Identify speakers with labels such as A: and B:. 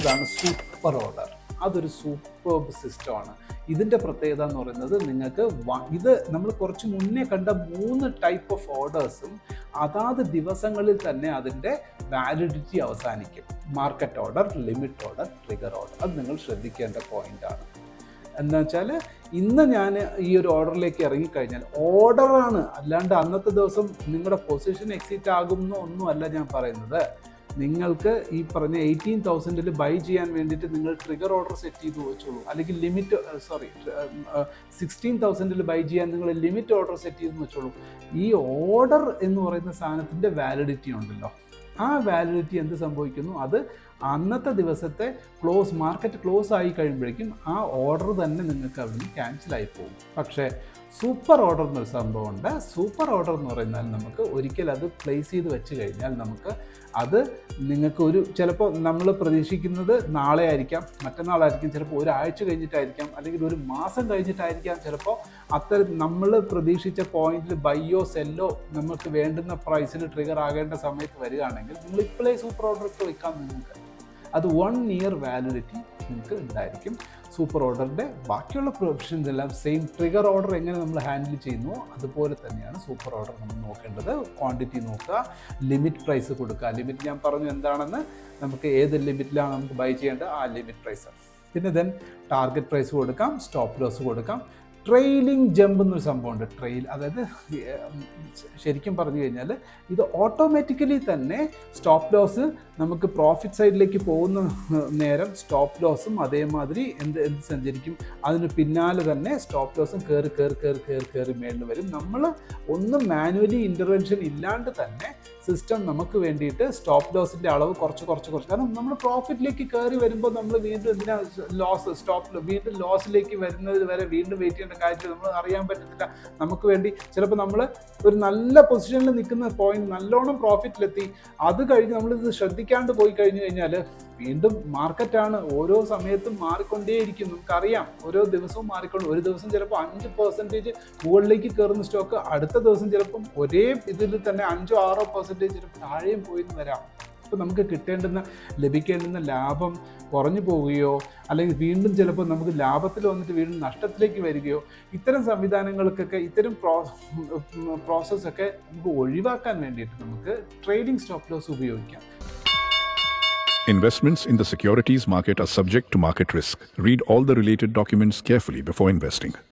A: അടുത്തതാണ് super order. അതൊരു superb സിസ്റ്റമാണ്. ഇതിൻ്റെ പ്രത്യേകത എന്ന് പറയുന്നത് നിങ്ങൾക്ക് ഇത് നമ്മൾ കുറച്ച് മുന്നേ കണ്ട 3 ടൈപ്പ് ഓഫ് ഓർഡേഴ്സും അതാത് ദിവസങ്ങളിൽ തന്നെ അതിൻ്റെ വാലിഡിറ്റി അവസാനിക്കും. Market order, limit order, trigger order. അത് നിങ്ങൾ ശ്രദ്ധിക്കേണ്ട പോയിൻ്റാണ്. എന്താ വെച്ചാൽ ഇന്ന് ഞാൻ ഈ ഒരു ഓർഡറിലേക്ക് ഇറങ്ങിക്കഴിഞ്ഞാൽ ഓർഡറാണ്, അല്ലാണ്ട് അന്നത്തെ ദിവസം നിങ്ങളുടെ പൊസിഷൻ എക്സിറ്റ് ആകുമെന്നോ ഒന്നും അല്ല ഞാൻ പറയുന്നത്. നിങ്ങൾക്ക് ഈ പറഞ്ഞ 18,000 ബൈ ചെയ്യാൻ വേണ്ടിയിട്ട് നിങ്ങൾ ട്രിഗർ ഓർഡർ സെറ്റ് ചെയ്ത് വെച്ചോളൂ, അല്ലെങ്കിൽ 16,000 ബൈ ചെയ്യാൻ നിങ്ങൾ ലിമിറ്റ് ഓർഡർ സെറ്റ് ചെയ്ത് വെച്ചോളൂ. ഈ ഓർഡർ എന്ന് പറയുന്ന സാധനത്തിൻ്റെ വാലിഡിറ്റി ഉണ്ടല്ലോ, ആ വാലിഡിറ്റി എന്ത് സംഭവിക്കുന്നു, അത് അന്നത്തെ ദിവസത്തെ മാർക്കറ്റ് ക്ലോസ് ആയി കഴിയുമ്പോഴേക്കും ആ ഓർഡർ തന്നെ നിങ്ങൾക്ക് അവിടുന്ന് ക്യാൻസലായി പോകും. പക്ഷേ സൂപ്പർ ഓർഡർ എന്നൊരു സംഭവമുണ്ട്. സൂപ്പർ ഓർഡർ എന്ന് പറയുന്നാൽ നമുക്ക് ഒരിക്കൽ അത് പ്ലേസ് ചെയ്ത് വെച്ച് കഴിഞ്ഞാൽ നമുക്ക് അത് നിങ്ങൾക്ക് ചിലപ്പോൾ നമ്മൾ പ്രതീക്ഷിക്കുന്നത് നാളെ ആയിരിക്കാം, മറ്റന്നാളായിരിക്കും, ചിലപ്പോൾ ഒരാഴ്ച കഴിഞ്ഞിട്ടായിരിക്കാം, അല്ലെങ്കിൽ ഒരു മാസം കഴിഞ്ഞിട്ടായിരിക്കാം. ചിലപ്പോൾ നമ്മൾ പ്രതീക്ഷിച്ച പോയിന്റിൽ ബൈയോ സെല്ലോ നമുക്ക് വേണ്ടുന്ന പ്രൈസിൽ ട്രിഗർ ആകേണ്ട സമയത്ത് വരികയാണെങ്കിൽ നിങ്ങൾ ഇപ്പോഴേ സൂപ്പർ ഓർഡർ ഇട്ട് വയ്ക്കാം. നിങ്ങൾക്ക് അത് 1 ഇയർ വാലിഡിറ്റി നിങ്ങൾക്ക് ഉണ്ടായിരിക്കും. സൂപ്പർ ഓർഡറിൻ്റെ ബാക്കിയുള്ള പ്രൊവിഷൻസ് എല്ലാം സെയിം. ട്രിഗർ ഓർഡർ എങ്ങനെ നമ്മൾ ഹാൻഡിൽ ചെയ്യുന്നു അതുപോലെ തന്നെയാണ് സൂപ്പർ ഓർഡർ നമ്മൾ നോക്കേണ്ടത്. ക്വാണ്ടിറ്റി നോക്കുക, ലിമിറ്റ് പ്രൈസ് കൊടുക്കുക. ലിമിറ്റ് ഞാൻ പറഞ്ഞു എന്താണെന്ന്, നമുക്ക് ഏത് ലിമിറ്റിലാണ് നമുക്ക് ബൈ ചെയ്യേണ്ടത് ആ ലിമിറ്റ് പ്രൈസ്. പിന്നെ ദെൻ ടാർഗറ്റ് പ്രൈസ് കൊടുക്കാം, സ്റ്റോപ്പ് ലോസ് കൊടുക്കാം. ട്രെയിലിംഗ് ജമ്പ് എന്നൊരു സംഭവമുണ്ട്. അതായത് ശരിക്കും പറഞ്ഞു കഴിഞ്ഞാൽ ഇത് ഓട്ടോമാറ്റിക്കലി തന്നെ സ്റ്റോപ്പ് ലോസ് നമുക്ക് പ്രോഫിറ്റ് സൈഡിലേക്ക് പോകുന്ന നേരം സ്റ്റോപ്പ് ലോസും അതേമാതിരി എന്ത് സഞ്ചരിക്കും, അതിന് പിന്നാലെ തന്നെ സ്റ്റോപ്പ് ലോസും കയറി മേളിൽ വരും. നമ്മൾ ഒന്നും മാനുവലി ഇൻ്റർവെൻഷൻ ഇല്ലാണ്ട് തന്നെ സിസ്റ്റം നമുക്ക് വേണ്ടിയിട്ട് സ്റ്റോപ്പ് ലോസിൻ്റെ അളവ് കുറച്ച് കാരണം നമ്മൾ പ്രോഫിറ്റിലേക്ക് കയറി വരുമ്പോൾ നമ്മൾ വീണ്ടും എന്തിനാ വീണ്ടും ലോസിലേക്ക് വരുന്നത് വരെ വീണ്ടും വെയിറ്റ് ചെയ്യേണ്ട കാര്യത്തിൽ നമ്മൾ അറിയാൻ പറ്റത്തില്ല. നമുക്ക് വേണ്ടി ചിലപ്പോൾ നമ്മൾ ഒരു നല്ല പൊസിഷനിൽ നിൽക്കുന്ന പോയിന്റ് നല്ലോണം പ്രോഫിറ്റിലെത്തി, അത് കഴിഞ്ഞ് നമ്മളിത് ശ്രദ്ധിക്കാണ്ട് പോയി കഴിഞ്ഞു കഴിഞ്ഞാൽ വീണ്ടും മാർക്കറ്റാണ് ഓരോ സമയത്തും മാറിക്കൊണ്ടേയിരിക്കും. നമുക്കറിയാം ഓരോ ദിവസവും ഒരു ദിവസം ചിലപ്പോൾ 5% മുകളിലേക്ക് കയറുന്ന സ്റ്റോക്ക് അടുത്ത ദിവസം ചിലപ്പം ഒരേ ഇതിൽ തന്നെ 5-6% ചിലപ്പോൾ താഴെയും പോയിന്ന് വരാം. അപ്പോൾ നമുക്ക് ലഭിക്കേണ്ടുന്ന ലാഭം കുറഞ്ഞു പോവുകയോ അല്ലെങ്കിൽ വീണ്ടും ചിലപ്പോൾ നമുക്ക് ലാഭത്തിൽ വന്നിട്ട് വീണ്ടും നഷ്ടത്തിലേക്ക് വരികയോ, ഇത്തരം സംവിധാനങ്ങൾക്കൊക്കെ ഇത്തരം പ്രോസസ്സൊക്കെ നമുക്ക് ഒഴിവാക്കാൻ വേണ്ടിയിട്ട് നമുക്ക് ട്രേഡിംഗ് സ്റ്റോപ്പ് ലോസ് ഉപയോഗിക്കാം.
B: Investments in the securities market are subject to market risk. Read all the related documents carefully before investing.